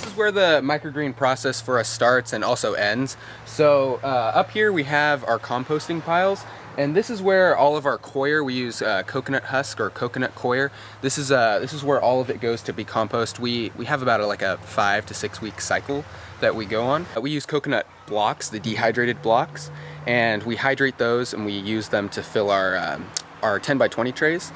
this is where the microgreen process for us starts and also ends. So up here we have our composting piles, and this is where all of our coir, we use coconut husk or coconut coir. This is where all of it goes to be compost. We have about a 5 to 6 week cycle that we go on. We use coconut blocks, the dehydrated blocks, and we hydrate those and we use them to fill our 10 by 20 trays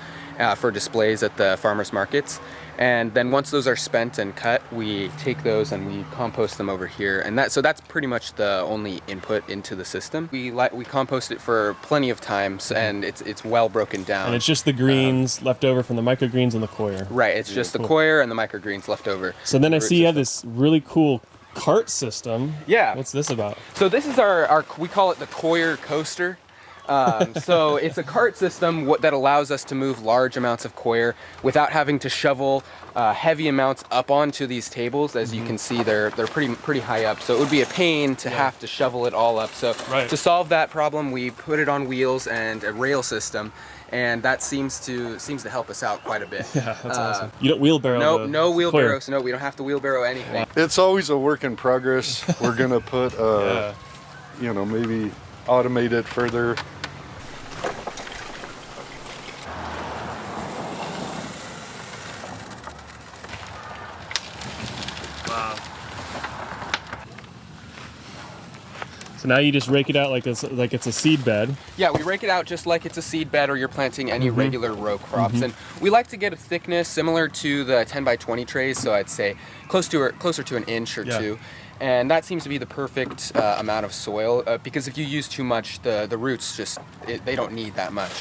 for displays at the farmers markets. And then once those are spent and cut, we take those and we compost them over here. And that's pretty much the only input into the system. We compost it for plenty of times, and it's well broken down. And it's just the greens left over from the microgreens and the coir. Right, it's just the coir and the microgreens left over. So then I see you have this really cool cart system. Yeah. What's this about? So this is our we call it the Coil Coaster. So it's a cart system that allows us to move large amounts of coir without having to shovel heavy amounts up onto these tables. As you can see, they're pretty high up, so it would be a pain to have to shovel it all up. So to solve that problem, we put it on wheels and a rail system, and that seems to help us out quite a bit. Yeah, that's awesome. You don't wheelbarrow? No wheelbarrows. No, we don't have to wheelbarrow anything. It's always a work in progress. We're gonna put you know, maybe automate it further. So now you just rake it out like it's a seed bed. Yeah, we rake it out just like it's a seed bed or you're planting any regular row crops. And we like to get a thickness similar to the 10 by 20 trays, so I'd say closer to an inch or two. And that seems to be the perfect amount of soil, because if you use too much, the roots they don't need that much.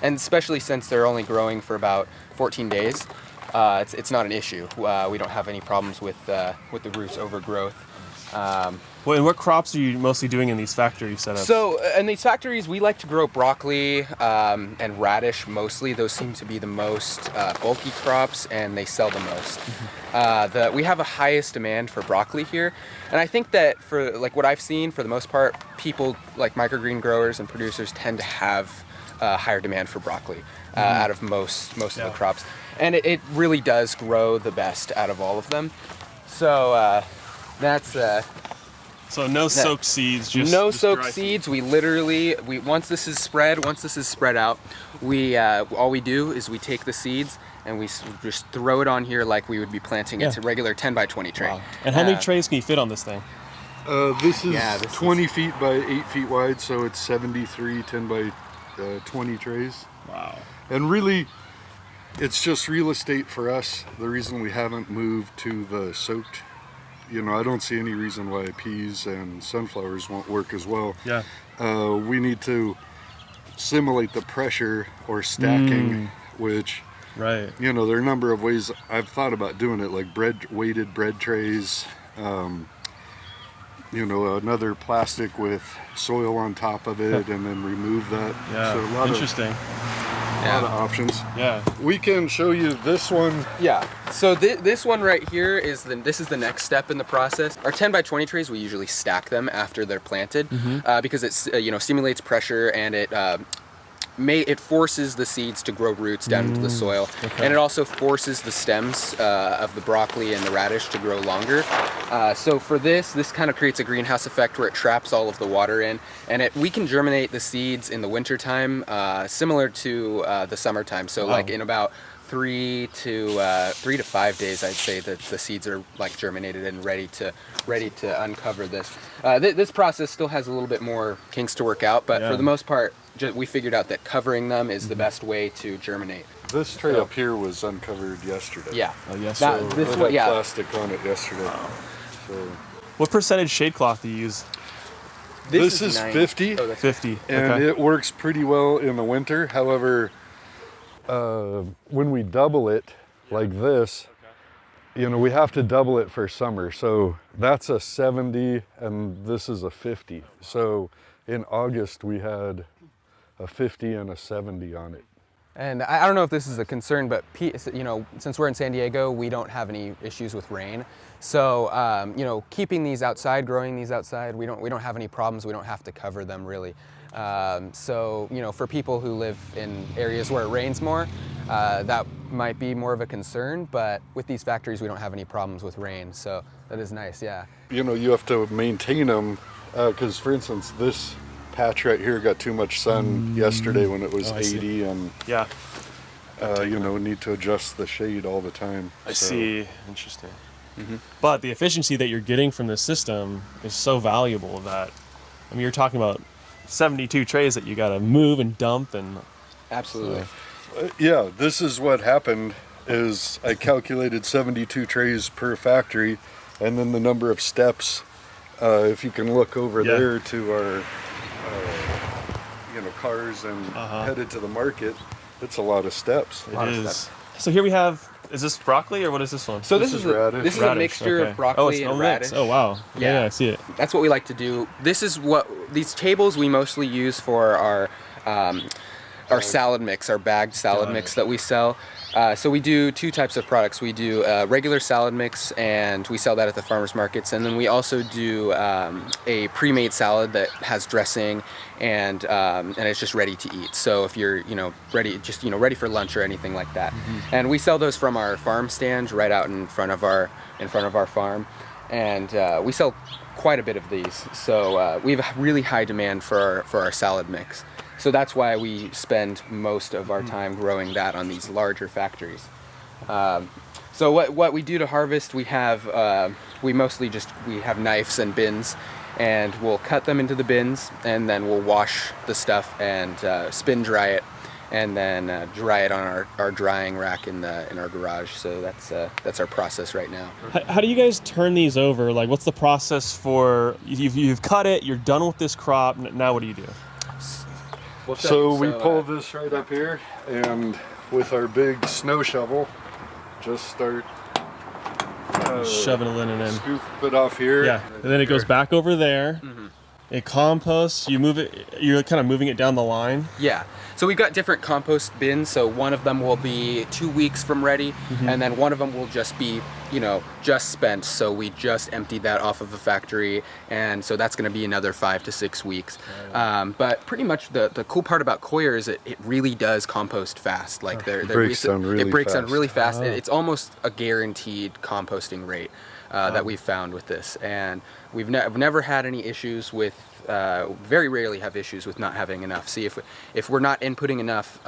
And especially since they're only growing for about 14 days, it's not an issue. We don't have any problems with the roots overgrowth. Well, and what crops are you mostly doing in these factory setups? So in these factories, we like to grow broccoli and radish mostly. Those seem to be the most bulky crops, and they sell the most. We have a highest demand for broccoli here, and I think that for what I've seen, for the most part, people like microgreen growers and producers tend to have higher demand for broccoli out of most of the crops, and it really does grow the best out of all of them. So that's. So no soaked seeds, just no just soaked seeds. We literally once this is spread out, all we do is we take the seeds and we just throw it on here like we would be planting it to regular 10 by 20 tray. Wow. And how many trays can you fit on this thing? This is 20 feet by 8 feet wide, so it's 73 10 by 20 trays. Wow. And really, it's just real estate for us. The reason we haven't moved to the soaked, you know, I don't see any reason why peas and sunflowers won't work as well. Yeah. We need to simulate the pressure or stacking, which, you know, there are a number of ways I've thought about doing it, like weighted bread trays, you know, another plastic with soil on top of it, and then remove that. Yeah, so a lot interesting. A lot of options. Yeah. We can show you this one. Yeah. So this one right here is the next step in the process. Our 10 by 20 trays, we usually stack them after they're planted because it's stimulates pressure, and it forces the seeds to grow roots down into the soil, and it also forces the stems of the broccoli and the radish to grow longer. So for this kind of creates a greenhouse effect where it traps all of the water in, and we can germinate the seeds in the wintertime, similar to the summertime. So like in about 3 to 5 days, I'd say that the seeds are germinated and ready to uncover this. This process still has a little bit more kinks to work out, but for the most part, we figured out that covering them is the best way to germinate. This tray up here was uncovered yesterday. Yeah. Oh, yes. So this one, plastic on it yesterday. Wow. So what percentage shade cloth do you use? This is 50. Oh, that's 50. And it works pretty well in the winter. However, when we double it like this, you know, we have to double it for summer. So that's a 70 and this is a 50. So in August we had a 50 and a 70 on it. And I don't know if this is a concern, but you know, since we're in San Diego, we don't have any issues with rain. So you know, keeping these outside, growing these outside, we don't have any problems. We don't have to cover them really. So you know, for people who live in areas where it rains more, that might be more of a concern. But with these factories, we don't have any problems with rain. So That is nice, yeah. You know, you have to maintain them because, for instance, this patch right here got too much sun yesterday when it was 80, and Yeah, you know, need to adjust the shade all the time. I see. Interesting. But the efficiency that you're getting from this system is so valuable that, I mean, you're talking about 72 trays that you got to move and dump and. Absolutely. Yeah, this is what happened. Is I calculated 72 trays per factory, and then the number of steps. If you can look over there to our, you know, cars and headed to the market, it's a lot of steps. It is. So here we have. Is this broccoli or what is this one? So This is radish. This is Radish, a mixture okay. of broccoli it's and a radish. mix. Oh wow. Yeah, I see it. That's what we like to do. This is what these tables we mostly use for our salad mix, our bagged salad mix that we sell. So we do two types of products. We do a regular salad mix, and we sell that at the farmers markets. And then we also do a pre-made salad that has dressing, and it's just ready to eat. So if you're ready for lunch or anything like that, and we sell those from our farm stand right out in front of our farm, and we sell quite a bit of these. So we have a really high demand for our salad mix. So that's why we spend most of our time growing that on these larger factories. So what we do to harvest, we have knives and bins, and we'll cut them into the bins, and then we'll wash the stuff and spin dry it, and then dry it on our drying rack in our garage. So that's our process right now. How do you guys turn these over? Like, what's the process for? You've cut it. You're done with this crop. Now what do you do? So we pull this right up here, and with our big snow shovel, just start shoving the linen in. Scoop it off here. Yeah, and then it goes back over there. It composts. You move it. You're kind of moving it down the line. Yeah. So we've got different compost bins. So one of them will be 2 weeks from ready, and then one of them will just be, just spent. So we just emptied that off of the factory, and so that's going to be another 5 to 6 weeks. But pretty much the cool part about Coir is it really does compost fast. Like it breaks down really fast. It's almost a guaranteed composting rate that we've found with this, and we've never had any issues with. Very rarely have issues with not having enough. See, if we're not inputting enough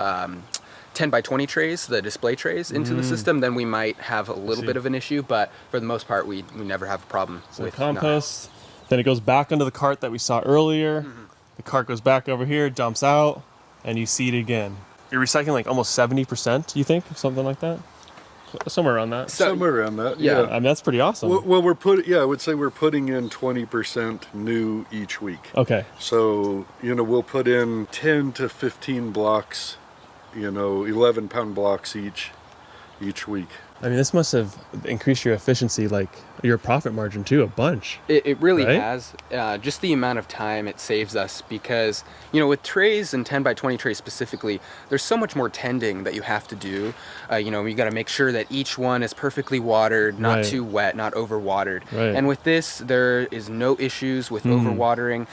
10 by 20 trays, the display trays, into the system, then we might have a little bit of an issue, but for the most part, we never have a problem with compost. Then it goes back into the cart that we saw earlier. The cart goes back over here, dumps out, and you seed it again. You're recycling like almost 70%, you think? Something like that? Somewhere around that. Somewhere around that, yeah. I mean, that's pretty awesome. Well, I would say we're putting in 20% new each week. Okay. So, we'll put in 10 to 15 blocks, 11-pound blocks each week. I mean, this must have increased your efficiency, like your profit margin too, a bunch. It really has. Just the amount of time it saves us, because, with trays and 10 by 20 trays specifically, there's so much more tending that you have to do. You got to make sure that each one is perfectly watered, not too wet, not overwatered. Right. And with this, there is no issues with overwatering.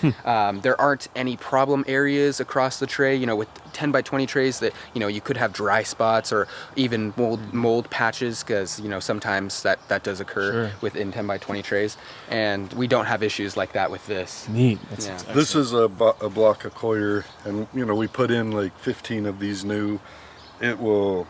There aren't any problem areas across the tray. With 10 by 20 trays that, you could have dry spots or even mold patches, because sometimes that does occur within 10 by 20 trays, and we don't have issues like that with this. Neat. This is a block of Coir, and we put in like 15 of these new. It will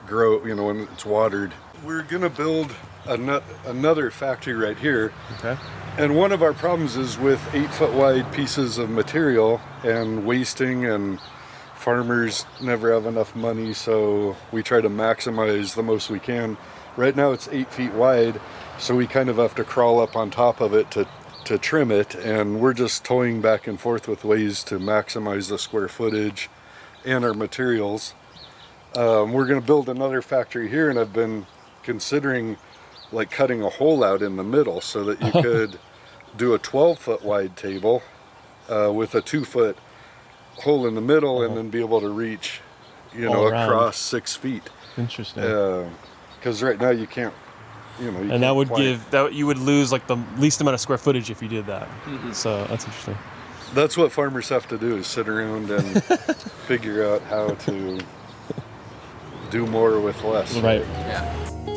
grow when it's watered. We're gonna build another factory right here. Okay. And one of our problems is with 8-foot wide pieces of material and wasting, and farmers never have enough money, so we try to maximize the most we can. Right now it's 8 feet wide, so we kind of have to crawl up on top of it to trim it, and we're just toying back and forth with ways to maximize the square footage and our materials. We're going to build another factory here, and I've been considering like cutting a hole out in the middle so that you could do a 12-foot wide table with a 2-foot hole in the middle, and then be able to reach, across 6 feet. Interesting. Because right now you can't, and that would you would lose like the least amount of square footage if you did that. So that's interesting. That's what farmers have to do, is sit around and figure out how to do more with less. Right. Yeah.